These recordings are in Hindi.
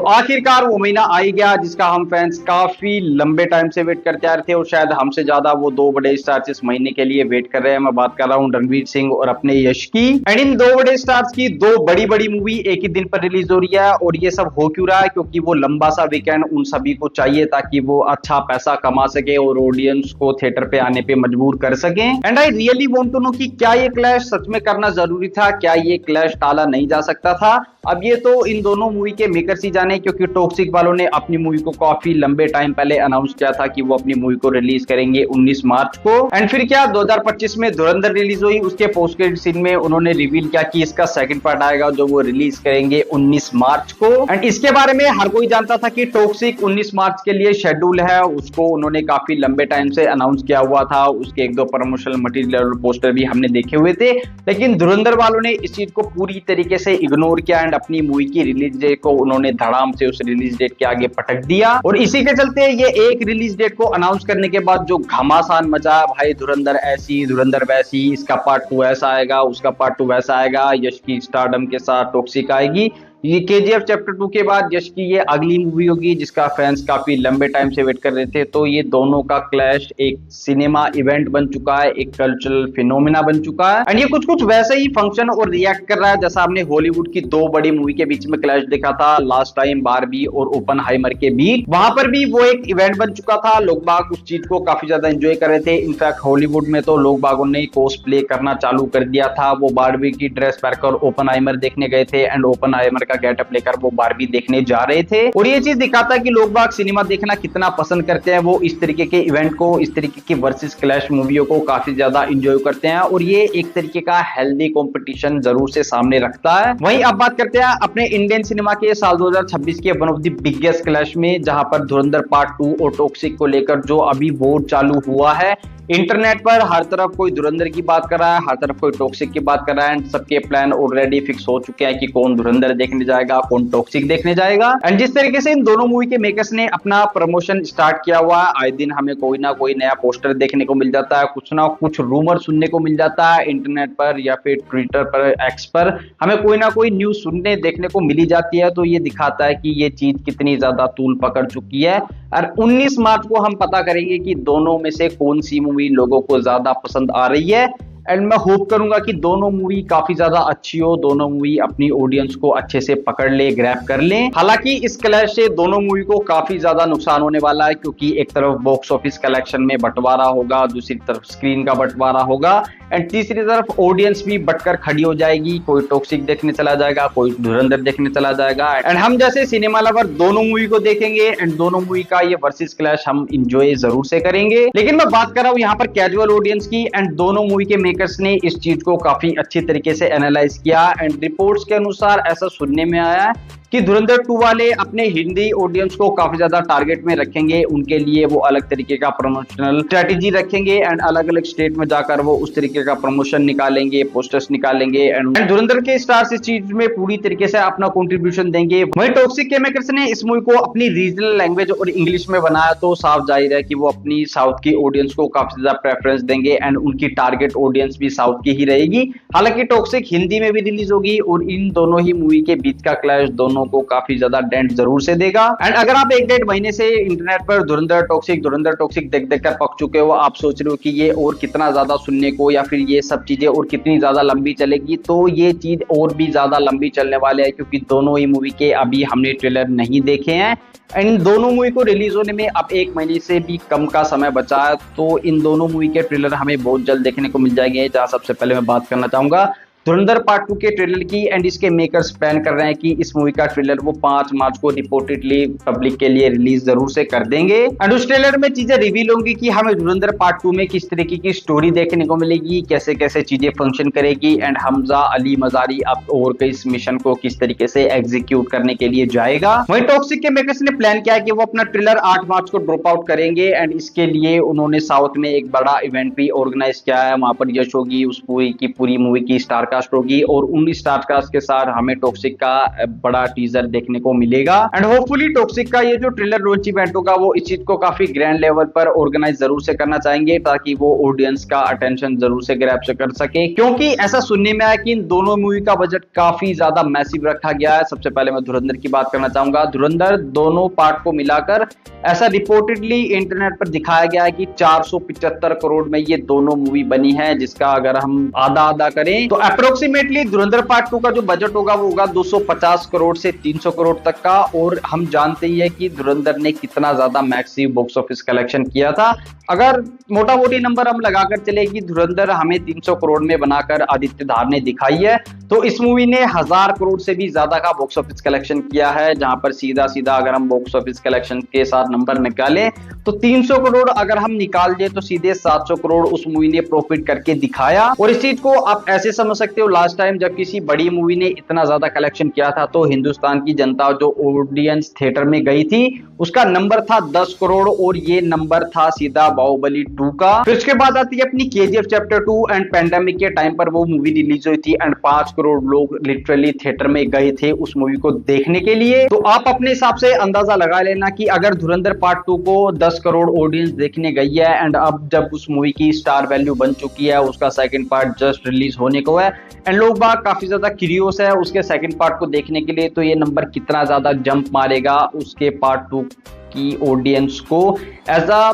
आखिरकार वो महीना आ ही गया जिसका हम फैंस काफी लंबे टाइम से वेट करते आ रहे थे और शायद हमसे ज्यादा वो दो बड़े स्टार्स इस महीने के लिए वेट कर रहे हैं। मैं बात कर रहा हूँ रणवीर सिंह और अपने यश की। एंड इन दो बड़े स्टार्स की दो बड़ी बड़ी मूवी एक ही दिन पर रिलीज हो रही है और ये सब हो क्यों रहा है? क्योंकि वो लंबा सा वीकेंड उन सभी को चाहिए ताकि वो अच्छा पैसा कमा सके और ऑडियंस को थिएटर पे आने पे मजबूर कर सके। And I really want to know कि क्या ये क्लैश सच में करना जरूरी था, क्या ये क्लैश टाला नहीं जा सकता था? अब ये तो इन दोनों मूवी के मेकर्स ही जाने, क्योंकि टॉक्सिक वालों ने अपनी मूवी को काफी लंबे टाइम पहले अनाउंस किया था कि वो अपनी मूवी को रिलीज करेंगे 19 मार्च को। एंड फिर क्या 2025 में धुरंधर रिलीज हुई, उसके पोस्ट क्रेडिट सीन में उन्होंने रिवील किया कि इसका सेकंड पार्ट आएगा जो वो रिलीज करेंगे 19 मार्च को। एंड इसके बारे में हर कोई जानता था कि टॉक्सिक 19 मार्च के लिए शेड्यूल है, उसको उन्होंने काफी लंबे टाइम से अनाउंस किया हुआ था, उसके एक दो प्रमोशनल मटेरियल और पोस्टर भी हमने देखे हुए थे। लेकिन धुरंधर वालों ने इस चीज को पूरी तरीके से इग्नोर किया एंड अपनी मूवी की रिलीज डेट को उन्होंने धड़ाम से उस रिलीज डेट के आगे पटक दिया। और इसी के चलते ये एक रिलीज डेट को अनाउंस करने के बाद जो घमासान मचा, भाई धुरंधर ऐसी धुरंधर वैसी, इसका पार्ट 2 ऐसा आएगा, उसका पार्ट 2 वैसा आएगा, यश की स्टारडम के साथ टॉक्सिक आएगी। ये केजीएफ चैप्टर 2 के बाद यश की ये अगली मूवी होगी जिसका फैंस काफी लंबे टाइम से वेट कर रहे थे। तो ये दोनों का क्लैश एक सिनेमा इवेंट बन चुका है, एक कल्चरल फिनोमिना बन चुका है। एंड ये कुछ कुछ वैसे ही फंक्शन और रिएक्ट कर रहा है जैसा हमने हॉलीवुड की दो बड़ी मूवी के बीच में क्लैश देखा था लास्ट टाइम, बारबी और ओपनहाइमर के बीच। वहां पर भी वो एक इवेंट बन चुका था, लोग बाग उस चीज को काफी ज्यादा एंजॉय कर रहे थे। इनफैक्ट हॉलीवुड में तो लोग बागों ने कॉस्ट प्ले करना चालू कर दिया था, वो बारबी की ड्रेस पहनकर ओपनहाइमर देखने गए थे एंड ओपनहाइमर का गेटअप लेकर वो बारबी देखने जा रहे थे। और ये चीज दिखाता है कि लोग बाग सिनेमा देखना कितना पसंद करते हैं, वो इस तरीके के इवेंट को, इस तरीके की वर्सेस क्लैश मूवियों को काफी ज्यादा एंजॉय करते हैं और ये एक तरीके का हेल्दी कंपटीशन जरूर से सामने रखता है। वहीं अब बात करते हैं अपने इंडियन सिनेमा के साल 2026 के one of the biggest clash में, जहां पर धुरंधर पार्ट 2 और टॉक्सिक को लेकर जो अभी वोट चालू हुआ है। इंटरनेट पर हर तरफ कोई धुरंधर की बात कर रहा है, हर तरफ कोई टॉक्सिक की बात कर रहा है एंड सबके प्लान ऑलरेडी फिक्स हो चुके हैं कि कौन धुरंधर देखने जाएगा, कौन टॉक्सिक देखने जाएगा। एंड जिस तरीके से इन दोनों मूवी के मेकर्स ने अपना प्रमोशन स्टार्ट किया हुआ है, आए दिन हमें कोई ना कोई नया पोस्टर देखने को मिल जाता है, कुछ ना कुछ रूमर सुनने को मिल जाता है इंटरनेट पर या फिर ट्विटर पर, एक्स पर हमें कोई ना कोई न्यूज सुनने देखने को मिली जाती है। तो ये दिखाता है कि ये चीज कितनी ज्यादा तूल पकड़ चुकी है। और 19 मार्च को हम पता करेंगे कि दोनों में से कौन सी मूवी लोगों को ज्यादा पसंद आ रही है। एंड मैं होप करूंगा कि दोनों मूवी काफी ज्यादा अच्छी हो, दोनों मूवी अपनी ऑडियंस को अच्छे से पकड़ ले, ग्रैब कर ले। हालांकि इस क्लैश से दोनों मूवी को काफी ज्यादा नुकसान होने वाला है, क्योंकि एक तरफ बॉक्स ऑफिस कलेक्शन में बंटवारा होगा, दूसरी तरफ स्क्रीन का बंटवारा होगा एंड तीसरी तरफ ऑडियंस भी बटकर खड़ी हो जाएगी। कोई टॉक्सिक देखने चला जाएगा, कोई धुरंधर देखने चला जाएगा एंड हम जैसे सिनेमा लवर दोनों मूवी को देखेंगे एंड दोनों मूवी का ये वर्सेस क्लैश हम इंजॉय जरूर से करेंगे। लेकिन मैं बात कर रहा हूँ यहाँ पर कैजुअल ऑडियंस की एंड दोनों मूवी के मेकर्स ने इस चीज को काफी अच्छी तरीके से एनालाइज किया एंड रिपोर्ट्स के अनुसार ऐसा सुनने में आया है कि धुरंधर 2 वाले अपने हिंदी ऑडियंस को काफी ज्यादा टारगेट में रखेंगे, उनके लिए वो अलग तरीके का प्रमोशनल स्ट्रेटेजी रखेंगे एंड अलग अलग स्टेट में जाकर वो उस तरीके का प्रमोशन निकालेंगे, पोस्टर्स निकालेंगे एंड धुरंधर के स्टार्स इस चीज में पूरी तरीके से अपना कंट्रीब्यूशन देंगे। वहीं टॉक्सिक के मेकर्स ने इस मूवी को अपनी रीजनल लैंग्वेज और इंग्लिश में बनाया, तो साफ जाहिर है कि वो अपनी साउथ की ऑडियंस को काफी ज्यादा प्रेफरेंस देंगे एंड उनकी टारगेट ऑडियंस भी साउथ की ही रहेगी। हालांकि टॉक्सिक हिंदी में भी रिलीज होगी और इन दोनों ही मूवी के बीच का क्लैश दोनों को काफी ज्यादा डेंट जरूर से देगा। एंड अगर आप एक डेढ़ महीने से इंटरनेट पर धुरंधर टॉक्सिक देख देख कर पक चुके हो, आप सोच रहे हो कि ये और कितना ज्यादा सुनने को या फिर ये सब चीजें और कितनी ज्यादा लंबी चलेगी, तो ये चीज और भी ज्यादा लंबी चलने वाले है, क्योंकि दोनों ही मूवी के अभी हमने ट्रेलर नहीं देखे हैं एंड दोनों मूवी को रिलीज होने में अब एक महीने से भी कम का समय बचा है। तो इन दोनों मूवी के ट्रेलर हमें बहुत जल्द देखने को मिल जाएंगे। जहां सबसे पहले मैं बात करना चाहूंगा धुरंधर पार्ट 2 के ट्रेलर की एंड इसके मेकर्स प्लान कर रहे हैं कि इस मूवी का ट्रेलर वो 5 मार्च को रिपोर्टेडली पब्लिक के लिए रिलीज जरूर से कर देंगे एंड उस ट्रेलर में चीजें रिवील होंगी कि हमें धुरंधर पार्ट 2 में किस तरीके की स्टोरी देखने को मिलेगी, कैसे कैसे चीजें फंक्शन करेगी एंड हमजा अली मजारी अब और इस मिशन को किस तरीके से एग्जीक्यूट करने के लिए जाएगा। वहीं टॉक्सिक के मेकर्स ने प्लान किया है कि वो अपना ट्रेलर 8 मार्च को ड्रॉप आउट करेंगे एंड इसके लिए उन्होंने साउथ में एक बड़ा इवेंट भी ऑर्गेनाइज किया है। वहां पर यश होगी उस पूरी की पूरी मूवी की स्टार कास्ट होगी और उन स्टार कास्ट के साथ हमें टॉक्सिक का बड़ा टीजर देखने को मिलेगा। एंड होपफुली टॉक्सिक का ये जो ट्रेलर लॉन्च इवेंट होगा वो इस चीज को काफी ग्रैंड लेवल पर ऑर्गेनाइज जरूर से करना चाहेंगे ताकि वो ऑडियंस का अटेंशन जरूर से ग्रैब से कर सके, क्योंकि ऐसा सुनने में आया कि इन दोनों मूवी का बजट काफी ज्यादा मैसिव रखा गया है। सबसे पहले मैं धुरंधर की बात करना चाहूंगा। धुरंधर दोनों पार्ट को मिलाकर ऐसा रिपोर्टेडली इंटरनेट पर दिखाया गया है कि 475 करोड़ में ये दोनों मूवी बनी है, जिसका अगर हम आधा आधा करें तो अप्रोक्सीमेटली धुरंधर पार्ट 2 का जो बजट होगा वो होगा 250 करोड़ से 300 करोड़ तक का। और हम जानते ही है कि धुरंधर ने कितना ज्यादा मैक्सिव बॉक्स ऑफिस कलेक्शन किया था। अगर मोटा मोटी नंबर हम लगाकर चले कि धुरंधर हमें 300 करोड़ में बनाकर आदित्य धार ने दिखाई है, तो इस मूवी ने 1000 करोड़ से भी ज्यादा का बॉक्स ऑफिस कलेक्शन किया है। जहां पर सीधा सीधा अगर हम बॉक्स ऑफिस कलेक्शन के साथ नंबर निकालें तो 300 करोड़ अगर हम निकाल दें तो सीधे 700 करोड़ उस मूवी ने प्रॉफिट करके दिखाया। और इस चीज को आप ऐसे समझ सकते हो, लास्ट टाइम जब किसी बड़ी मूवी ने इतना ज्यादा कलेक्शन किया था तो हिंदुस्तान की जनता जो ऑडियंस थिएटर में गई थी उसका नंबर था 10 करोड़ और ये नंबर था सीधा बाहुबली 2 का। फिर उसके बाद आती है अपनी केजीएफ चैप्टर 2 एंड पैंडेमिक के टाइम पर वो मूवी रिलीज हुई थी एंड 5 करोड़ लोग लिटरली थिएटर में गए थे उस मूवी को देखने के लिए। तो आप अपने हिसाब से अंदाजा लगा लेना कि अगर धुरंधर पार्ट 2 को 10 करोड़ ऑडियंस देखने गई है एंड अब जब उस मूवी की स्टार वैल्यू बन चुकी है, उसका सेकंड पार्ट जस्ट रिलीज होने को है एंड लोग बाग काफी ज्यादा क्यूरियस है उसके सेकंड पार्ट को देखने के लिए, तो ये नंबर कितना ज्यादा जंप मारेगा उसके पार्ट 2 की ऑडियंस को एज अ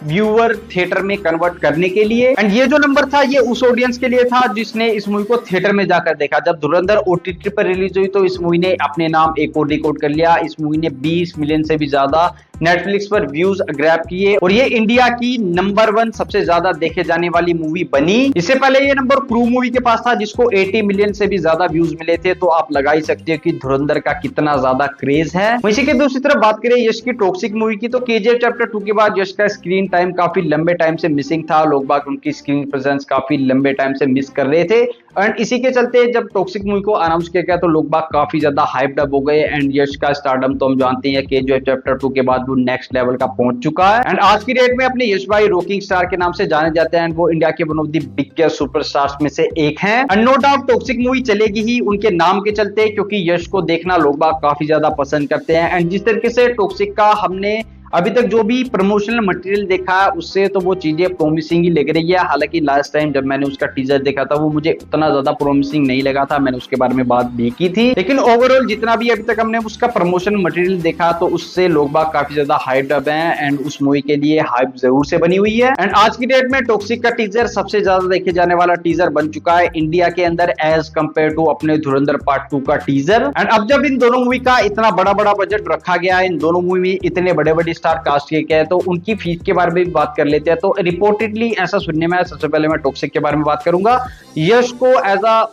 व्यूअर थिएटर में कन्वर्ट करने के लिए। एंड ये जो नंबर था ये उस ऑडियंस के लिए था जिसने इस मूवी को थिएटर में जाकर देखा। जब धुरंधर ओटीटी पर रिलीज हुई तो इस मूवी ने अपने नाम एक और रिकॉर्ड कर लिया। इस मूवी ने 20 मिलियन से भी ज्यादा नेटफ्लिक्स पर व्यूज ग्रैब किए और ये इंडिया की नंबर 1 सबसे ज्यादा देखे जाने वाली मूवी बनी। इससे पहले ये नंबर क्रू मूवी के पास था जिसको 80 मिलियन से भी ज्यादा व्यूज मिले थे। तो आप लगा ही सकते हो कि धुरंधर का कितना ज्यादा क्रेज है। इसी के दूसरी तरफ बात करें यश की टॉक्सिक मूवी की, तो केजीएफ चैप्टर 2 के बाद यश का स्क्रीन टाइम काफी लंबे टाइम से मिसिंग था। लोग बाग उनकी स्क्रीन प्रेजेंस काफी लंबे टाइम से मिस कर रहे थे एंड इसी के चलते जब टॉक्सिक मूवी को अनाउंस किया गया तो लोग बाग काफी ज्यादा हाइप्ड अप हो गए। एंड यश का स्टारडम तो हम जानते हैं केजीएफ चैप्टर 2 के बाद वो नेक्स्ट लेवल का पहुंच चुका है एंड आज की डेट में अपने यश भाई रॉकिंग स्टार के नाम से जाने जाते हैं एंड वो इंडिया के one of the biggest superstars में से एक हैं। And no doubt Toxic movie चलेगी ही उनके नाम के चलते, क्योंकि यश को देखना लोग बाग काफी ज्यादा पसंद करते हैं। एंड जिस तरीके से टॉक्सिक का हमने अभी तक जो भी प्रमोशनल मटेरियल देखा है उससे तो वो चीजें प्रोमिसिंग ही लग रही है। हालांकि लास्ट टाइम जब मैंने उसका टीजर देखा था वो मुझे उतना ज्यादा प्रोमिसिंग नहीं लगा था, मैंने उसके बारे में बात भी की थी। लेकिन ओवरऑल जितना भी अभी तक हमने उसका प्रमोशन मटेरियल देखा तो उससे लोग बाग काफी ज्यादा हाइप्ड अप हैं एंड उस मूवी के लिए हाइप जरूर से बनी हुई है। एंड आज की डेट में टॉक्सिक का टीजर सबसे ज्यादा देखे जाने वाला टीजर बन चुका है इंडिया के अंदर एज कम्पेयर टू अपने धुरंधर पार्ट 2 का टीजर। एंड अब जब इन दोनों मूवी का इतना बड़ा बड़ा बजट रखा गया है, इन दोनों मूवी में इतने बड़े बड़े स्टार कास्ट किए तो उनकी फीस के बारे में भी बात कर लेते हैं। तो रिपोर्टेडली ऐसा सुनने में आया, सबसे पहले मैं टॉक्सिक के बारे में बात करूंगा। यश को एज अ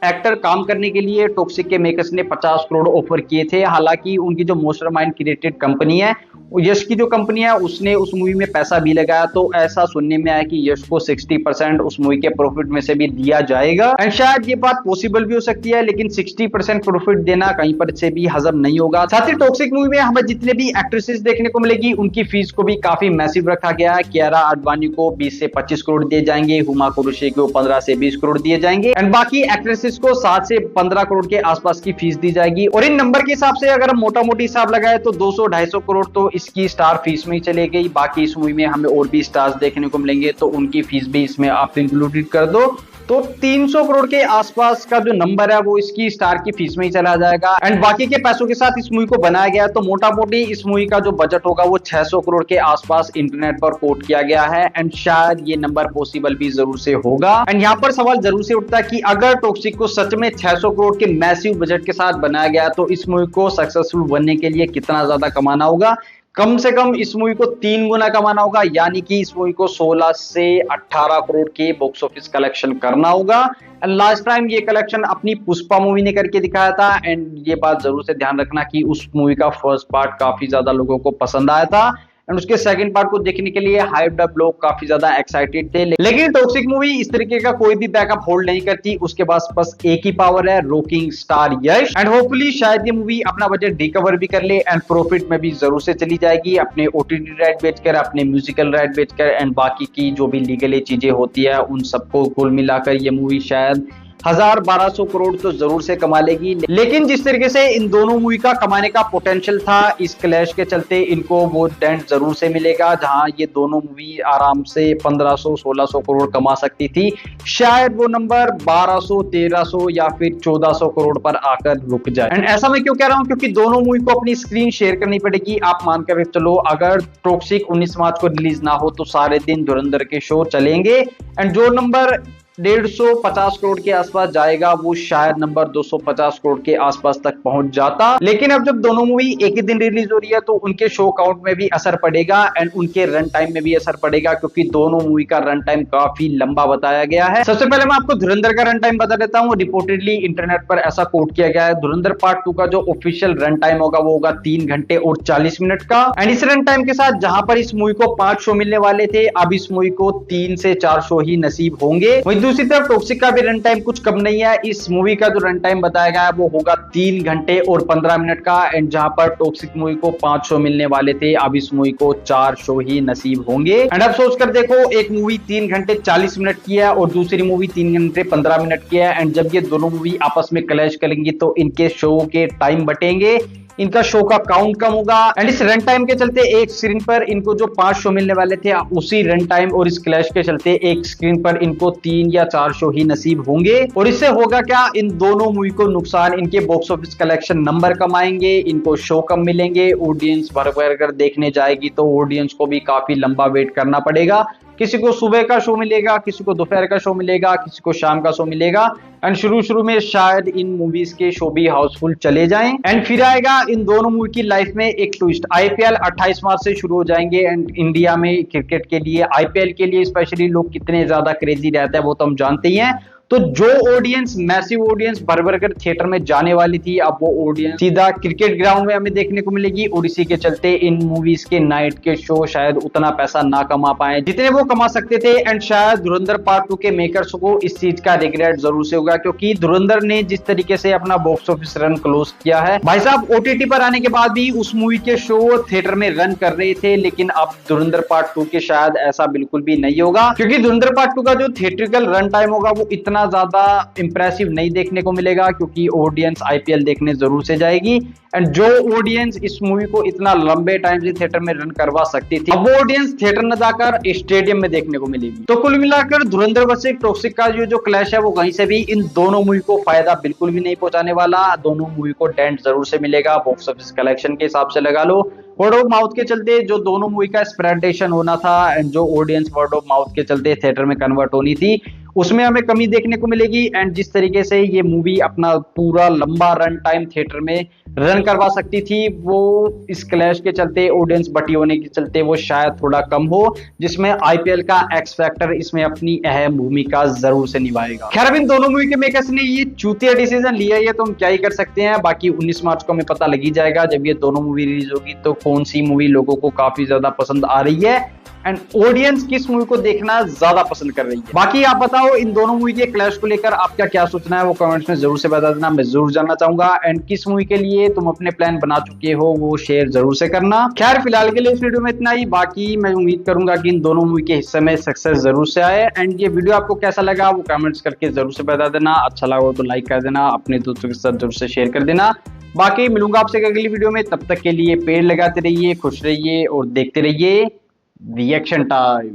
एक्टर काम करने के लिए टॉक्सिक के मेकर्स ने 50 करोड़ ऑफर किए थे। हालांकि उनकी जो मास्टरमाइंड क्रिएटेड कंपनी है, यश की जो कंपनी है, उसने उस मूवी में पैसा भी लगाया। तो ऐसा सुनने में आया कि यश को 60% उस मूवी के प्रॉफिट में से भी दिया जाएगा एंड शायद ये बात पॉसिबल भी हो सकती है, लेकिन 60% प्रॉफिट देना कहीं पर से भी हजम नहीं होगा। साथ ही टॉक्सिक मूवी में हमें जितने भी एक्ट्रेसेस देखने को मिलेगी उनकी फीस को भी काफी मैसिव रखा गया है। कियारा आडवाणी को 20 से 25 करोड़ दिए जाएंगे, हुमा कुरैशी को 15 से 20 करोड़ दिए जाएंगे एंड बाकी एक्ट्रेसेस को 7 से 15 करोड़ के आसपास की फीस दी जाएगी। और इन नंबर के हिसाब से अगर हम मोटा मोटी हिसाब लगाए तो 200-250 करोड़ तो इसकी स्टार फीस में ही चले गई। बाकी इस मूवी में हमें और भी स्टार्स देखने को मिलेंगे तो उनकी फीस भी इसमें आप इंक्लूडेड कर दो तो 300 करोड़ के आसपास का जो नंबर है वो इसकी स्टार की फीस में ही चला जाएगा। एंड बाकी के पैसों के साथ इस मूवी को बनाया गया तो मोटा मोटी इस मूवी का जो बजट होगा वो 600 करोड़ के आसपास इंटरनेट पर कोट किया गया है एंड शायद ये नंबर पॉसिबल भी जरूर से होगा। एंड यहाँ पर सवाल जरूर से उठता है कि अगर टॉक्सिक को सच में 600 करोड़ के मैसिव बजट के साथ बनाया गया तो इस मूवी को सक्सेसफुल बनने के लिए कितना ज्यादा कमाना होगा। कम से कम इस मूवी को 3 गुना कमाना होगा, यानी कि इस मूवी को 16 से 18 करोड़ के बॉक्स ऑफिस कलेक्शन करना होगा। लास्ट टाइम ये कलेक्शन अपनी पुष्पा मूवी ने करके दिखाया था एंड ये बात जरूर से ध्यान रखना कि उस मूवी का फर्स्ट पार्ट काफी ज्यादा लोगों को पसंद आया था एंड उसके सेकंड पार्ट को देखने के लिए हाइप्ड अप लोग काफी ज्यादा एक्साइटेड थे। लेकिन टॉक्सिक मूवी इस तरीके का कोई भी बैकअप होल्ड नहीं करती, उसके पास बस एक ही पावर है, rocking star Yash. And hopefully शायद ये मूवी अपना बजट रिकवर भी कर ले एंड प्रॉफिट में भी जरूर से चली जाएगी, अपने ओटीटी राइट बेचकर, अपने म्यूजिकल राइट बेचकर एंड बाकी की जो भी लीगली चीजें होती है उन सबको कुल मिलाकर ये मूवी शायद 1200 करोड़ तो जरूर से कमा लेगी। लेकिन जिस तरीके से इन दोनों मूवी का कमाने का पोटेंशियल था, इस क्लैश के चलते इनको वो डेंट जरूर से मिलेगा। जहां ये दोनों मूवी आराम से 1500-1600 करोड़ कमा सकती थी, शायद वो नंबर 1200, 1300 या फिर 1400 करोड़ पर आकर रुक जाए। एंड ऐसा मैं क्यों कह रहा हूं, क्योंकि दोनों मूवी को अपनी स्क्रीन शेयर करनी पड़ेगी। आप मानकर चलो अगर टॉक्सिक 19 मार्च को रिलीज ना हो तो सारे दिन धुरंधर के शो चलेंगे, एंड जो नंबर 150 करोड़ के आसपास जाएगा वो शायद नंबर 250 करोड़ के आसपास तक पहुंच जाता। लेकिन अब जब दोनों मूवी एक ही दिन रिलीज हो रही है तो उनके शो काउंट में भी असर पड़ेगा एंड उनके रन टाइम में भी असर पड़ेगा, क्योंकि दोनों मूवी का रन टाइम काफी लंबा बताया गया है। सबसे पहले मैं आपको धुरंधर का रन टाइम बता देता हूँ। रिपोर्टेडली इंटरनेट पर ऐसा कोट किया गया है, धुरंधर पार्ट 2 का जो ऑफिशियल रन टाइम होगा वो होगा 3 घंटे और 40 मिनट का। एंड इस रन टाइम के साथ जहां पर इस मूवी को 5 शो मिलने वाले थे, अब इस मूवी को 3 से 4 शो ही नसीब होंगे। दूसरी तरफ टॉक्सिक का भी रन टाइम कुछ कम नहीं है। इस मूवी का जो रन टाइम बताया गया है वो होगा 3 घंटे और 15 मिनट का। एंड जहां पर टॉक्सिक मूवी को 5 शो मिलने वाले थे, अब इस मूवी को 4 शो ही नसीब होंगे। एंड अब सोच कर देखो, एक मूवी 3 घंटे 40 मिनट की है और दूसरी मूवी 3 घंटे 15 मिनट की है। एंड जब ये दोनों मूवी आपस में क्लैश करेंगी तो इनके शो के टाइम बटेंगे, इनका शो का काउंट कम होगा। एंड इस रन टाइम के चलते एक स्क्रीन पर इनको जो 5 शो मिलने वाले थे, उसी रन टाइम और इस क्लैश के चलते एक स्क्रीन पर इनको 3 या 4 शो ही नसीब होंगे। और इससे होगा क्या, इन दोनों मूवी को नुकसान, इनके बॉक्स ऑफिस कलेक्शन नंबर कम आएंगे, इनको शो कम मिलेंगे, ऑडियंस भर भर कर देखने जाएगी तो ऑडियंस को भी काफी लंबा वेट करना पड़ेगा। किसी को सुबह का शो मिलेगा, किसी को दोपहर का शो मिलेगा, किसी को शाम का शो मिलेगा। एंड शुरू में शायद इन मूवीज के शो भी हाउसफुल चले जाएं। एंड फिर आएगा इन दोनों मूवी की लाइफ में एक ट्विस्ट। आईपीएल 28 मार्च से शुरू हो जाएंगे एंड इंडिया में क्रिकेट के लिए, आईपीएल के लिए स्पेशली लोग कितने ज्यादा क्रेजी रहता है वो तो हम जानते ही हैं। तो जो ऑडियंस, मैसिव ऑडियंस भर भर कर थिएटर में जाने वाली थी, अब वो ऑडियंस सीधा क्रिकेट ग्राउंड में हमें देखने को मिलेगी। और इसी के चलते इन मूवीज के नाइट के शो शायद उतना पैसा ना कमा पाए जितने वो कमा सकते थे। एंड शायद धुरंधर पार्ट 2 के मेकर्स को इस चीज का रिग्रेट जरूर से होगा, क्योंकि धुरंधर ने जिस तरीके से अपना बॉक्स ऑफिस रन क्लोज किया है, भाई साहब ओटीटी पर आने के बाद भी उस मूवी के शो थिएटर में रन कर रहे थे। लेकिन अब धुरंधर पार्ट 2 के शायद ऐसा बिल्कुल भी नहीं होगा, क्योंकि धुरंधर पार्ट 2 का जो थिएट्रिकल रन टाइम होगा वो इतना ज्यादा इंप्रेसिव नहीं देखने को मिलेगा, क्योंकि ऑडियंस आईपीएल देखने जरूर से जाएगी। एंड जो ऑडियंस इस मूवी को इतना लंबे टाइम से थिएटर में रन करवा सकती थी, अब वो ऑडियंस थिएटर न जाकर स्टेडियम में देखने को मिलेगी। तो कुल मिलाकर धुरंधर वर्सेस टॉक्सिक का जो क्लैश है वो कहीं से भी इन दोनों मूवी को फायदा बिल्कुल भी नहीं पहुंचाने वाला। दोनों मूवी को डेंट जरूर से मिलेगा, बॉक्स ऑफिस कलेक्शन के हिसाब से लगा लो। वर्ड ऑफ माउथ के चलते जो दोनों मूवी का स्प्रेडेशन होना था एंड जो ऑडियंस वर्ड ऑफ माउथ के चलते थिएटर में कन्वर्ट होनी थी, उसमें हमें कमी देखने को मिलेगी। एंड जिस तरीके से ये मूवी अपना पूरा लंबा रन टाइम थिएटर में रन करवा सकती थी, वो इस क्लैश के चलते, ऑडियंस बटी होने के चलते वो शायद थोड़ा कम हो, जिसमें आईपीएल का एक्स फैक्टर इसमें अपनी अहम भूमिका जरूर से निभाएगा। खैर, अब इन दोनों मूवी के मेकर्स ने ये चूतिया डिसीजन लिया है तो हम क्या ही कर सकते हैं। बाकी 19 मार्च को हमें पता लग ही जाएगा जब ये दोनों मूवी रिलीज होगी तो कौन सी मूवी लोगों को काफी ज्यादा पसंद आ रही है एंड ऑडियंस किस मूवी को देखना ज्यादा पसंद कर रही है। बाकी आप बताओ, इन दोनों मूवी के क्लैश को लेकर आपका क्या सोचना है वो कमेंट्स में जरूर से बता देना, मैं जरूर जानना चाहूंगा। एंड किस मूवी के लिए तुम अपने प्लान बना चुके हो वो शेयर जरूर से करना। खैर, फिलहाल के लिए इस वीडियो में इतना ही। बाकी मैं उम्मीद करूंगा कि इन दोनों मूवी के हिस्से में सक्सेस जरूर से आए। एंड ये वीडियो आपको कैसा लगा वो कमेंट्स करके जरूर से बता देना। अच्छा लगा तो लाइक कर देना, अपने दोस्तों के साथ जरूर से शेयर कर देना। बाकी मिलूंगा आपसे अगली वीडियो में, तब तक के लिए पेड़ लगाते रहिए, खुश रहिए और देखते रहिए रिएक्शन टाइम।